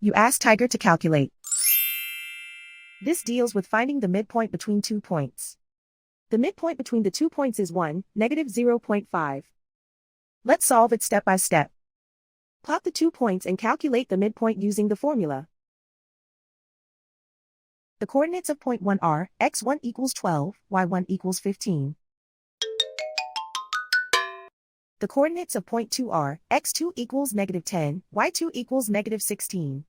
You ask Tiger to calculate. This deals with finding the midpoint between 2 points. The midpoint between the 2 points is 1, -0.5. Let's solve it step by step. Plot the 2 points and calculate the midpoint using the formula. The coordinates of point 1 are x1 equals 12, y1 equals 15. The coordinates of point 2 are x2 equals -10, y2 equals -16.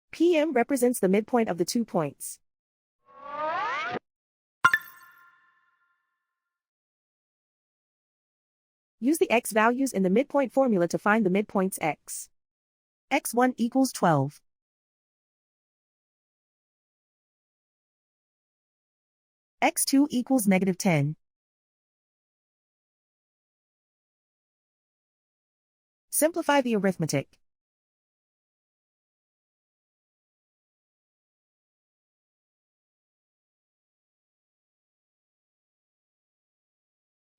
PM represents the midpoint of the 2 points. Use the x values in the midpoint formula to find the midpoints x. x1 equals 12. x2 equals -10. Simplify the arithmetic.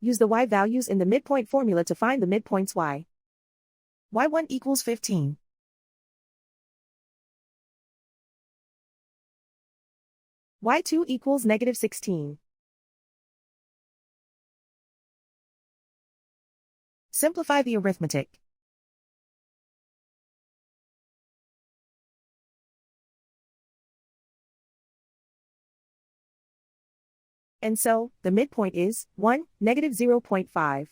Use the y values in the midpoint formula to find the midpoints y. y1 equals 15. y2 equals -16. Simplify the arithmetic. And so, the midpoint is 1, -0.5.